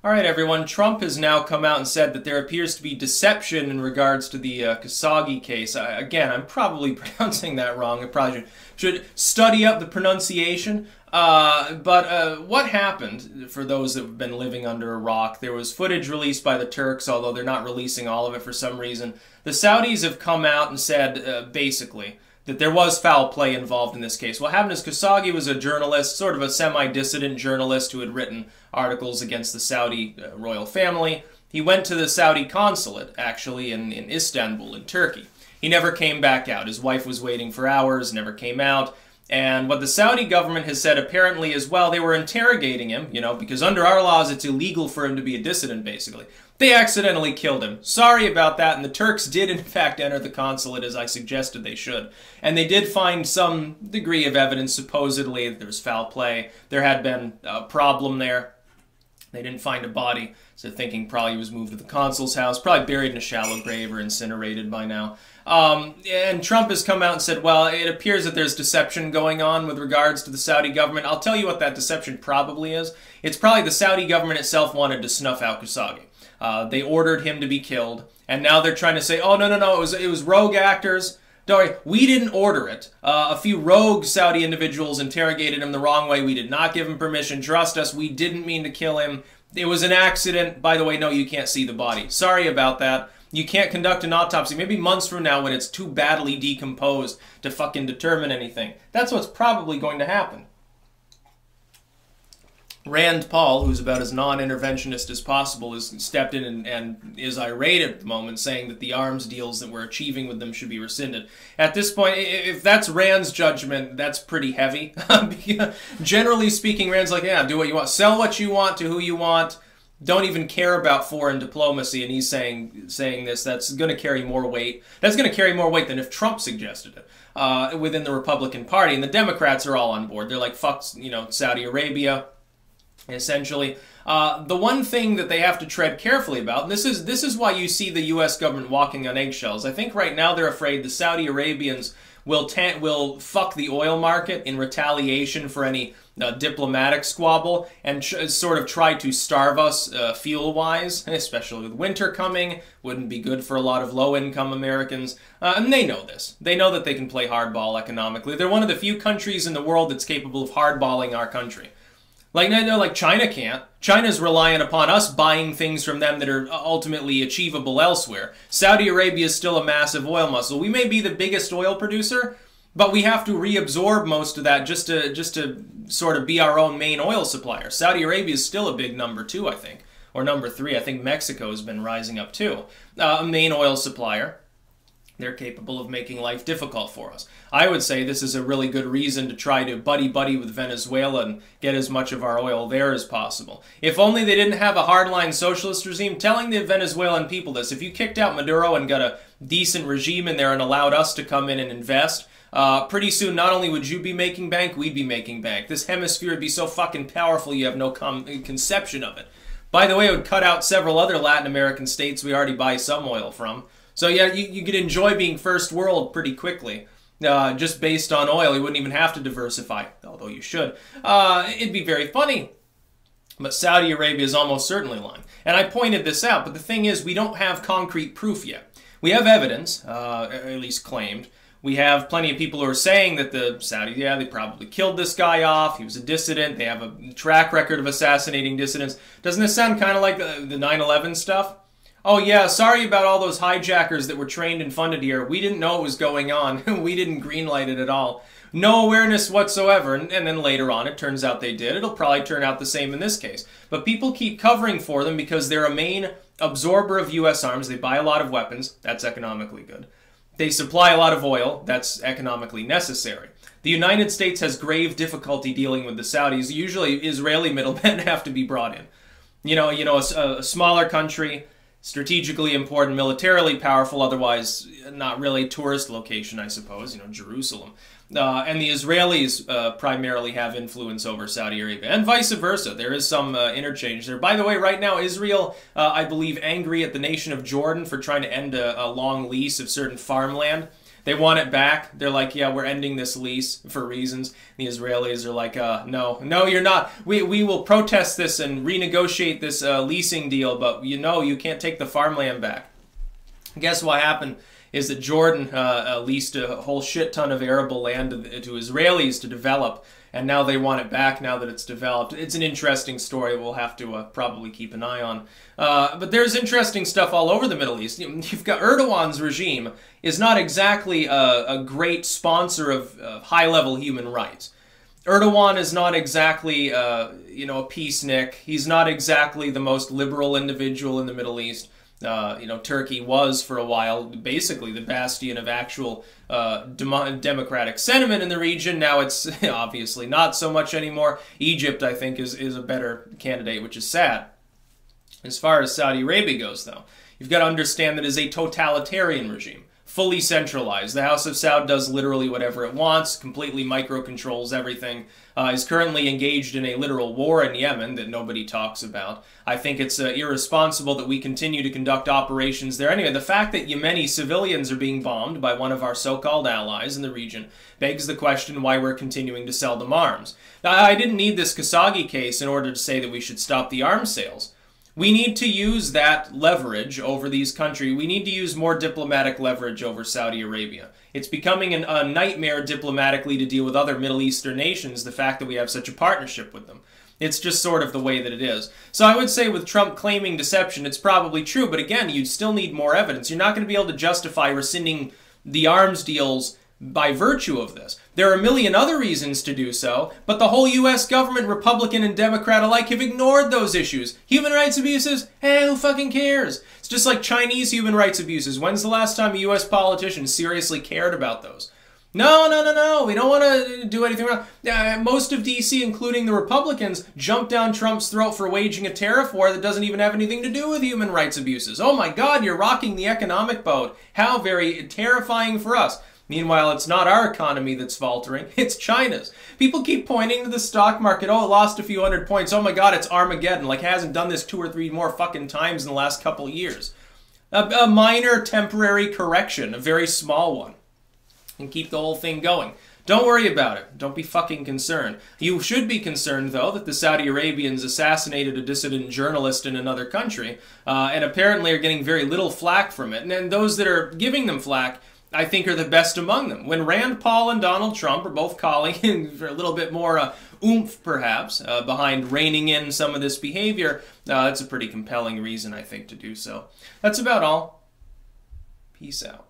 All right, everyone. Trump has now come out and said that there appears to be deception in regards to the Khashoggi case. Again, I'm probably pronouncing that wrong. I probably should study up the pronunciation. But what happened, for those that have been living under a rock, there was footage released by the Turks, although they're not releasing all of it for some reason. The Saudis have come out and said, basically, that there was foul play involved in this case. What happened is Khashoggi was a journalist, sort of a semi-dissident journalist who had written articles against the Saudi royal family. He went to the Saudi consulate, actually, in Istanbul, in Turkey. He never came back out. His wife was waiting for hours, never came out. And what the Saudi government has said apparently is, well, they were interrogating him, because under our laws it's illegal for him to be a dissident, basically. They accidentally killed him. Sorry about that, and the Turks did in fact enter the consulate as I suggested they should. And they did find some degree of evidence, supposedly, that there was foul play. There had been a problem there. They didn't find a body, so thinking probably he was moved to the consul's house, probably buried in a shallow grave or incinerated by now. And Trump has come out and said, well, it appears that there's deception going on with regards to the Saudi government. I'll tell you what that deception probably is. It's probably the Saudi government itself wanted to snuff out Khashoggi. They ordered him to be killed, and now they're trying to say, oh, no, it was rogue actors. Don't worry, we didn't order it. A few rogue Saudi individuals interrogated him the wrong way. We did not give him permission. Trust us, we didn't mean to kill him. It was an accident. By the way, no, you can't see the body. Sorry about that. You can't conduct an autopsy. Maybe months from now when it's too badly decomposed to fucking determine anything. That's what's probably going to happen. Rand Paul, who's about as non-interventionist as possible, has stepped in and is irate at the moment, saying that the arms deals that we're achieving with them should be rescinded. At this point, if that's Rand's judgment, that's pretty heavy. Generally speaking, Rand's like, yeah, do what you want. Sell what you want to who you want. Don't even care about foreign diplomacy, and he's saying this. That's going to carry more weight. That's going to carry more weight than if Trump suggested it within the Republican Party. And the Democrats are all on board. They're like, fuck, Saudi Arabia. Essentially, the one thing that they have to tread carefully about, and this is why you see the U.S. government walking on eggshells. I think right now they're afraid the Saudi Arabians will fuck the oil market in retaliation for any diplomatic squabble and sort of try to starve us fuel-wise, especially with winter coming. Wouldn't be good for a lot of low-income Americans. And they know this. They know that they can play hardball economically. They're one of the few countries in the world that's capable of hardballing our country. Like China can't. China's reliant upon us buying things from them that are ultimately achievable elsewhere. Saudi Arabia is still a massive oil muscle. We may be the biggest oil producer, but we have to reabsorb most of that just to sort of be our own main oil supplier. Saudi Arabia is still a big number 2, I think. Or number 3. I think Mexico has been rising up too. A main oil supplier. They're capable of making life difficult for us. I would say this is a really good reason to try to buddy-buddy with Venezuela and get as much of our oil there as possible. If only they didn't have a hardline socialist regime telling the Venezuelan people this. If you kicked out Maduro and got a decent regime in there and allowed us to come in and invest, pretty soon not only would you be making bank, we'd be making bank. This hemisphere would be so fucking powerful you have no conception of it. By the way, it would cut out several other Latin American states we already buy some oil from. So yeah, you could enjoy being first world pretty quickly, just based on oil. You wouldn't even have to diversify, although you should. It'd be very funny. But Saudi Arabia is almost certainly lying. And I pointed this out, but the thing is, we don't have concrete proof yet. We have evidence, at least claimed. We have plenty of people who are saying that the Saudis, yeah, they probably killed this guy off. He was a dissident. They have a track record of assassinating dissidents. Doesn't this sound kind of like the 9/11 stuff? Oh yeah, sorry about all those hijackers that were trained and funded here. We didn't know it was going on. We didn't greenlight it at all. No awareness whatsoever. And then later on, it turns out they did. It'll probably turn out the same in this case. But people keep covering for them because they're a main absorber of U.S. arms. They buy a lot of weapons. That's economically good. They supply a lot of oil. That's economically necessary. The United States has grave difficulty dealing with the Saudis. Usually, Israeli middlemen have to be brought in. A smaller country, strategically important, militarily powerful, otherwise not really tourist location, I suppose, Jerusalem. And the Israelis primarily have influence over Saudi Arabia, and vice versa. There is some interchange there. By the way, right now, Israel, I believe, angry at the nation of Jordan for trying to end a long lease of certain farmland. They want it back. They're like, yeah, we're ending this lease for reasons. The Israelis are like, no, you're not. We will protest this and renegotiate this leasing deal, but you can't take the farmland back. Guess what happened is that Jordan leased a whole shit ton of arable land to Israelis to develop, and now they want it back now that it's developed. It's an interesting story we'll have to probably keep an eye on. But there's interesting stuff all over the Middle East. You've got Erdogan's regime is not exactly a great sponsor of high-level human rights. Erdogan is not exactly, a peacenik. He's not exactly the most liberal individual in the Middle East. Turkey was for a while basically the bastion of actual democratic sentiment in the region. Now it's obviously not so much anymore. Egypt, I think, is a better candidate, which is sad. As far as Saudi Arabia goes, though, you've got to understand that it is a totalitarian regime. Fully centralized. The House of Saud does literally whatever it wants, completely micro-controls everything, is currently engaged in a literal war in Yemen that nobody talks about. I think it's irresponsible that we continue to conduct operations there. Anyway, the fact that Yemeni civilians are being bombed by one of our so-called allies in the region begs the question why we're continuing to sell them arms. Now, I didn't need this Khashoggi case in order to say that we should stop the arms sales. We need to use that leverage over these countries. We need to use more diplomatic leverage over Saudi Arabia. It's becoming a nightmare diplomatically to deal with other Middle Eastern nations, the fact that we have such a partnership with them. It's just sort of the way that it is. So I would say with Trump claiming deception, it's probably true, but again, you'd still need more evidence. You're not going to be able to justify rescinding the arms deals by virtue of this. There are a million other reasons to do so, but the whole U.S. government, Republican and Democrat alike, have ignored those issues. Human rights abuses? Who fucking cares? It's just like Chinese human rights abuses. When's the last time a U.S. politician seriously cared about those? No, we don't want to do anything wrong. Most of D.C., including the Republicans, jumped down Trump's throat for waging a tariff war that doesn't even have anything to do with human rights abuses. Oh my God, you're rocking the economic boat. How very terrifying for us. Meanwhile, it's not our economy that's faltering, it's China's. People keep pointing to the stock market, oh, it lost a few hundred points, oh my God, it's Armageddon, like it hasn't done this 2 or 3 more fucking times in the last couple of years. A minor temporary correction, a very small one, and keep the whole thing going. Don't worry about it. Don't be fucking concerned. You should be concerned, though, that the Saudi Arabians assassinated a dissident journalist in another country, and apparently are getting very little flack from it. And those that are giving them flack, I think, are the best among them. When Rand Paul and Donald Trump are both calling for a little bit more oomph, perhaps, behind reining in some of this behavior, it's a pretty compelling reason, I think, to do so. That's about all. Peace out.